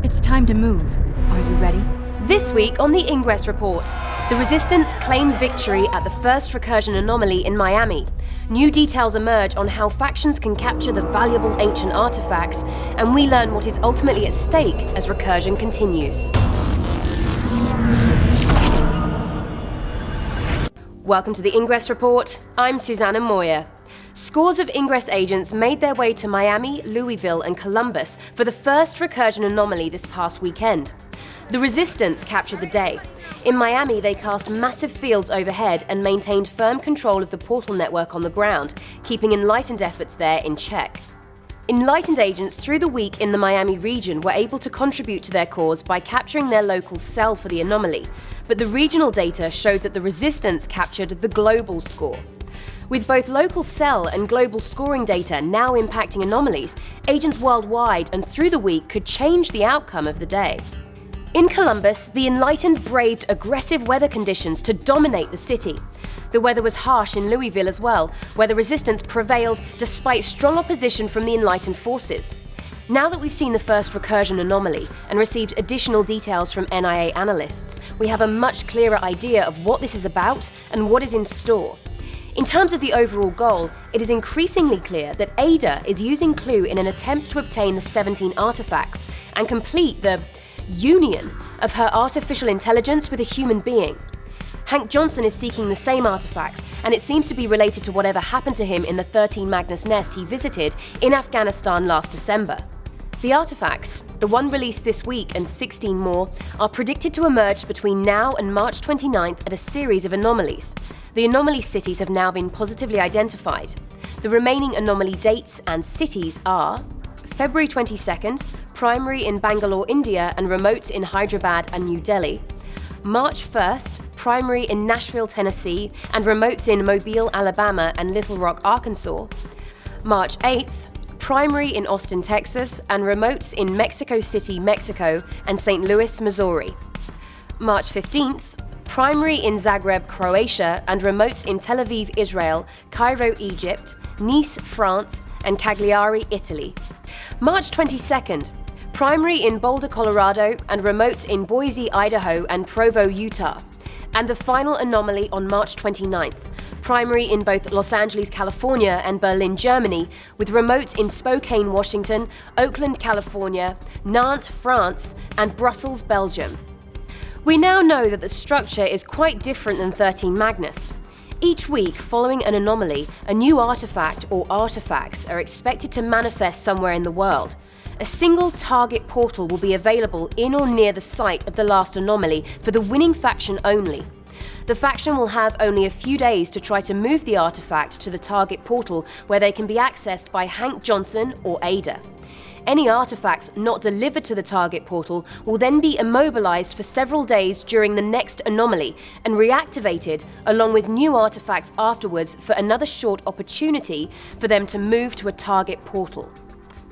It's time to move. Are you ready? This week on the Ingress Report, the Resistance claimed victory at the first Recursion Anomaly in Miami. New details emerge on how factions can capture the valuable ancient artifacts, and we learn what is ultimately at stake as Recursion continues. Welcome to the Ingress Report. I'm Susanna Moyer. Scores of Ingress agents made their way to Miami, Louisville and Columbus for the first Recursion Anomaly this past weekend. The Resistance captured the day. In Miami, they cast massive fields overhead and maintained firm control of the portal network on the ground, keeping Enlightened efforts there in check. Enlightened agents through the week in the Miami region were able to contribute to their cause by capturing their local cell for the anomaly, but the regional data showed that the Resistance captured the global score. With both local cell and global scoring data now impacting anomalies, agents worldwide and through the week could change the outcome of the day. In Columbus, the Enlightened braved aggressive weather conditions to dominate the city. The weather was harsh in Louisville as well, where the Resistance prevailed despite strong opposition from the Enlightened forces. Now that we've seen the first Recursion anomaly and received additional details from NIA analysts, we have a much clearer idea of what this is about and what is in store. In terms of the overall goal, it is increasingly clear that Ada is using Clue in an attempt to obtain the 17 artifacts and complete the union of her artificial intelligence with a human being. Hank Johnson is seeking the same artifacts, and it seems to be related to whatever happened to him in the 13 Magnus nest he visited in Afghanistan last December. The artifacts, the one released this week and 16 more, are predicted to emerge between now and March 29th at a series of anomalies. The anomaly cities have now been positively identified. The remaining anomaly dates and cities are February 22nd, primary in Bangalore, India and remotes in Hyderabad and New Delhi. March 1st, primary in Nashville, Tennessee and remotes in Mobile, Alabama and Little Rock, Arkansas. March 8th, primary in Austin, Texas and remotes in Mexico City, Mexico and St. Louis, Missouri. March 15th, primary in Zagreb, Croatia and remotes in Tel Aviv, Israel, Cairo, Egypt, Nice, France and Cagliari, Italy. March 22nd, primary in Boulder, Colorado and remotes in Boise, Idaho and Provo, Utah. And the final anomaly on March 29th, primary in both Los Angeles, California and Berlin, Germany, with remotes in Spokane, Washington, Oakland, California, Nantes, France and Brussels, Belgium. We now know that the structure is quite different than 13 Magnus. Each week, following an anomaly, a new artifact or artifacts are expected to manifest somewhere in the world. A single target portal will be available in or near the site of the last anomaly for the winning faction only. The faction will have only a few days to try to move the artifact to the target portal where they can be accessed by Hank Johnson or Ada. Any artifacts not delivered to the target portal will then be immobilized for several days during the next anomaly and reactivated along with new artifacts afterwards for another short opportunity for them to move to a target portal.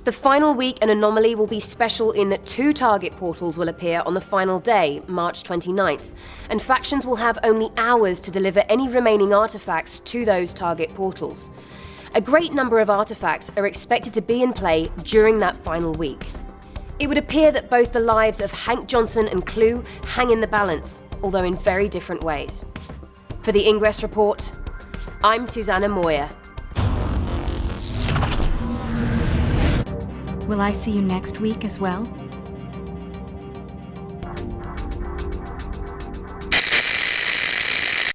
The final week an anomaly will be special in that 2 target portals will appear on the final day, March 29th, and factions will have only hours to deliver any remaining artifacts to those target portals. A great number of artifacts are expected to be in play during that final week. It would appear that both the lives of Hank Johnson and Clue hang in the balance, although in very different ways. For the Ingress Report, I'm Susanna Moyer. Will I see you next week as well?